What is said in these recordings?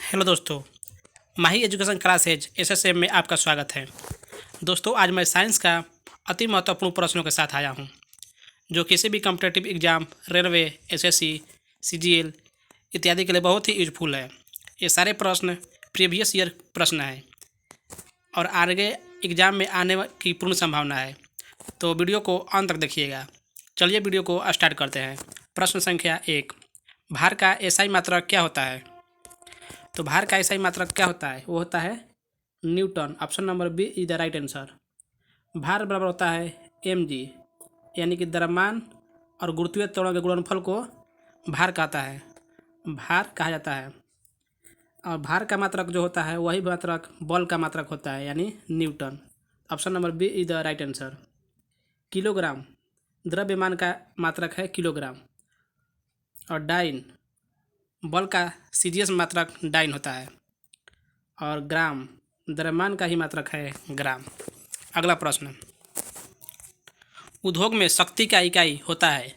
Hello दोस्तों, माही education classes SSM में आपका स्वागत है। दोस्तों, आज मैं साइंस का अति महत्वपूर्ण प्रश्नों के साथ आया हूं, जो किसी भी competitive exam, railway, SSC, CGL इत्यादि के लिए बहुत ही यूजफुल है। ये सारे प्रश्न प्रीवियस ईयर प्रश्न हैं और आगे एग्जाम में आने की पूर्ण संभावना है, तो वीडियो को अंत तक देखिएगा। चलिए वीडियो को स्टार्ट करते हैं। प्रश्न संख्या 1, भार का एसआई मात्रक क्या होता है? तो भार का एसआई मात्रक क्या होता है? वो होता है newton. Option number B is the right answer. भार बराबर होता है mg, यानी कि द्रव्यमान और गुरुत्वीय त्वरण के गुणनफल को भार कहता है, भार कहा जाता है। और भार का मात्रक जो होता है वही मात्रक बल का मात्रक होता है, यानी newton. Option number B is the right answer. Kilogram द्रव्यमान का मात्रक है किलोग्राम। और डाइन बल का सीजीएस मात्रक डाइन होता है। और ग्राम द्रव्यमान का ही मात्रक है ग्राम। अगला प्रश्न, उद्योग में शक्ति का इकाई होता है।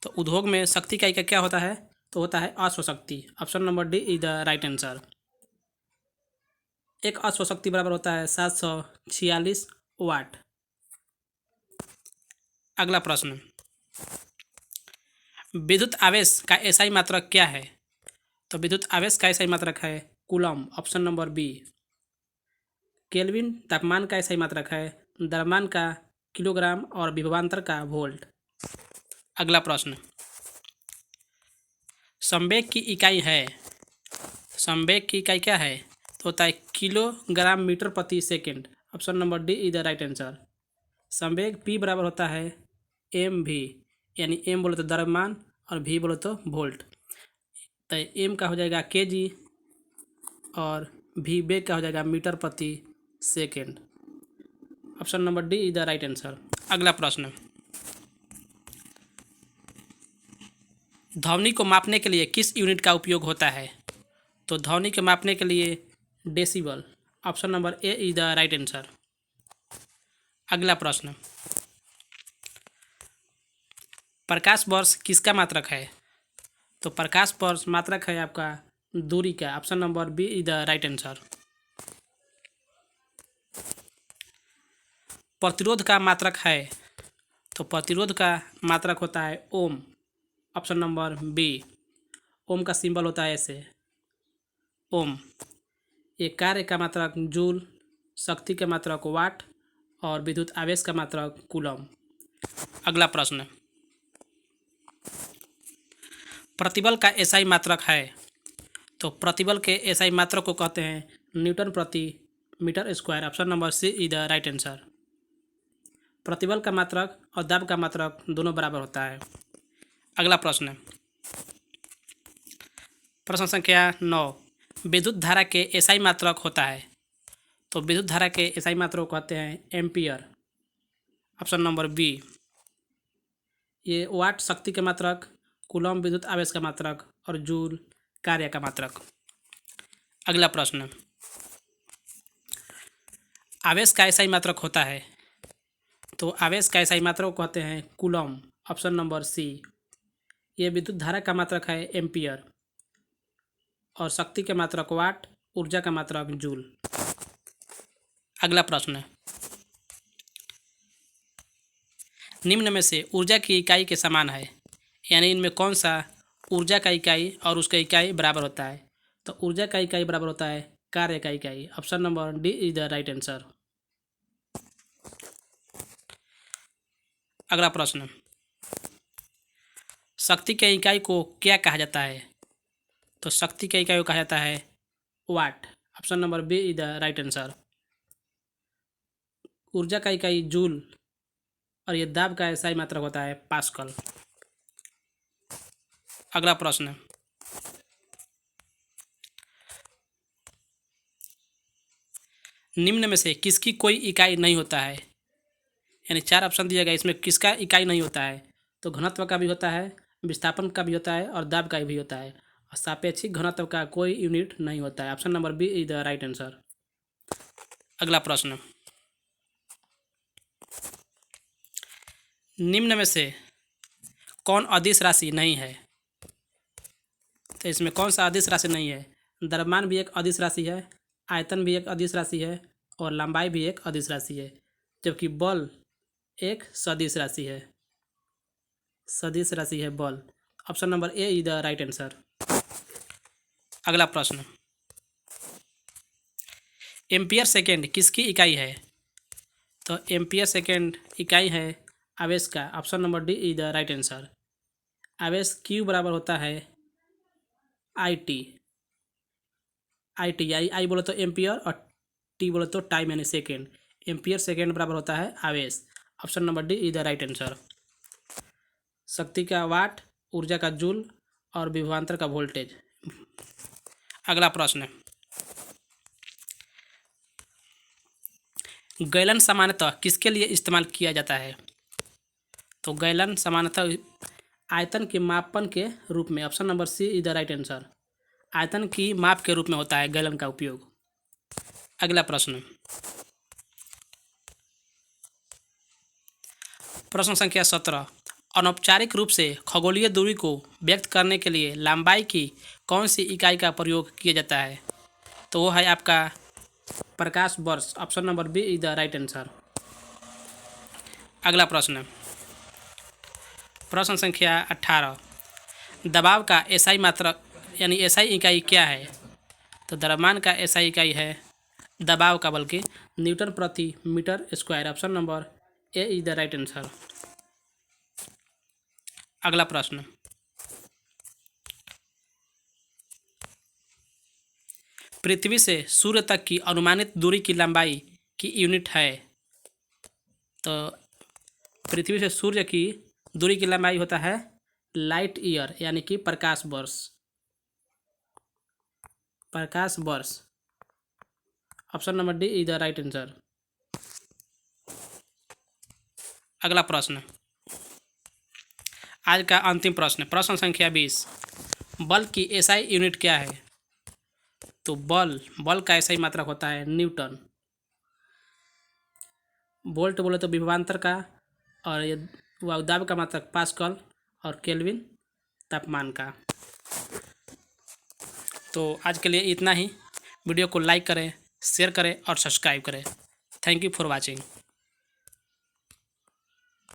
तो उद्योग में शक्ति का इकाई क्या होता है? तो होता है अश्वशक्ति। Option number D is the right answer. एक अश्वशक्ति बराबर होता है 746 वाट। अगला प्रश्न, विद्युत आवेश का एसआई मात्रक क्या है? तो विद्युत आवेश का एसआई मात्रक है coulomb. Option number B. Kelvin तापमान का एसआई मात्रक है द्रव्यमान का किलोग्राम और विभवांतर का वोल्ट। अगला प्रश्न, संवेग की इकाई है। संवेग की इकाई क्या है? तो होता है किलोग्राम मीटर प्रति second. Option number D is the right answer. संवेग p बराबर होता है एम वी, यानी m बोले तो द्रव्यमान और v बोले तो वोल्ट। तो m का हो जाएगा kg और v वेग का हो जाएगा मीटर प्रति second. Option number D is the right answer. अगला प्रश्न, ध्वनि को मापने के लिए किस यूनिट का उपयोग होता है? तो ध्वनि को मापने के लिए decibel. Option number A is the right answer. अगला प्रश्न, प्रकाश वर्ष किसका मात्रक है? तो प्रकाश वर्ष मात्रक है आपका दूरी का। Option number B is the right answer. प्रतिरोध का मात्रक है। तो प्रतिरोध का मात्रक होता है ohm. Option number B. Ohm का सिंबल होता है ऐसे, ओम। ये कार्य का मात्रक जूल, शक्ति का मात्रक वाट और विद्युत आवेश का मात्रक कूलम। अगला प्रश्न, प्रतिबल का एसआई मात्रक है। तो प्रतिबल के एसआई मात्रक को कहते हैं न्यूटन प्रति meter square. Option number C is the right answer. प्रतिबल का मात्रक और दाब का मात्रक दोनों बराबर होता है। अगला प्रश्न, प्रश्न संख्या 9, विद्युत धारा के एसआई मात्रक होता है। तो विद्युत धारा के एसआई मात्रक को कहते हैं एम्पियर। Option number B. ये वाट शक्ति का मात्रक, कूलम विद्युत आवेश का मात्रक और जूल कार्य का मात्रक। अगला प्रश्न, आवेश का एसआई मात्रक होता है। तो आवेश का एसआई मात्रक को कहते हैं कूलम। ऑप्शन नंबर सी। ये विद्युत धारा का मात्रक है एम्पियर और शक्ति के मात्रक वाट, ऊर्जा का मात्रक जूल। अगला प्रश्न, निम्न में से ऊर्जा की इकाई के समान है, यानी इनमें कौन सा ऊर्जा का इकाई और उसका इकाई बराबर होता है? तो ऊर्जा का इकाई बराबर होता है कार्य का इकाई। Option number D is the right answer. अगला प्रश्न, शक्ति के इकाई को क्या कहा जाता है? तो शक्ति के इकाई को कहा जाता है watt. Option number B is the right answer. ऊर्जा का इकाई जूल और ये दाब का एसआई मात्रक होता है पास्कल। अगला प्रश्न, निम्न में से किसकी कोई इकाई नहीं होता है? यानी 4 ऑप्शन दिया गया, इसमें किसका इकाई नहीं होता है? तो घनत्व का भी होता है, विस्थापन का भी होता है और दाब का भी होता है। और सापेक्षिक घनत्व का कोई यूनिट नहीं होता है। Option number B is the right answer. अगला प्रश्न, निम्न में से कौन अदिश राशि नहीं है? तो इसमें कौन सा अदिश राशि नहीं है? द्रव्यमान भी एक अदिश राशि है, आयतन भी एक अदिश राशि है और लंबाई भी एक अदिश राशि है, जबकि बल एक सदिश राशि है। सदिश राशि है बल। Option number A is the right answer. अगला प्रश्न, एम्पियर सेकेंड किसकी इकाई है? तो एम्पियर सेकेंड इकाई है आवेश का। Option number D is the right answer. आवेश क्यू बराबर होता है आई टी। आई बोले तो एम्पियर और टी बोले तो टाइम यानी सेकेंड। एम्पियर सेकेंड बराबर होता है आवेश। Option number D is the right answer. शक्ति का वाट, ऊर्जा का जूल और विभवांतर का वोल्टेज। अगला प्रश्न, गैलन सामान्यतः किसके लिए इस्तेमाल किया जाता है? तो गैलन सामान्यतः आयतन के मापन के रूप में। Option number C is the right answer. आयतन की माप के रूप में होता है गैलन का उपयोग। अगला प्रश्न, प्रश्न संख्या 17, अनौपचारिक रूप से खगोलीय दूरी को व्यक्त करने के लिए लंबाई की कौन सी इकाई का प्रयोग किया जाता है? तो वो है आपका प्रकाश वर्ष। Option number B is the right answer. अगला प्रश्न, प्रश्न संख्या 18, दबाव का एसआई मात्रक यानी एसआई इकाई क्या है? तो द्रव्यमान का एसआई इकाई है दबाव का बल्कि न्यूटन प्रति meter square. Option number A is the right answer. अगला प्रश्न, पृथ्वी से सूर्य तक की अनुमानित दूरी की लंबाई की यूनिट है? तो पृथ्वी से सूर्य की दूरी की लंबाई होता है लाइट ईयर यानी कि प्रकाश वर्ष। प्रकाश वर्ष। Option number D is the right answer. अगला प्रश्न, आज का अंतिम प्रश्न, प्रश्न संख्या 20, बल की एसआई यूनिट क्या है? तो बल का एसआई मात्रक होता है न्यूटन। वोल्ट बोले तो विभवांतर का, और ये वायुदाब का मात्रक पास्कल और केल्विन तापमान का। तो आज के लिए इतना ही। वीडियो को लाइक करें, शेयर करें और सब्सक्राइब करें। Thank you for watching.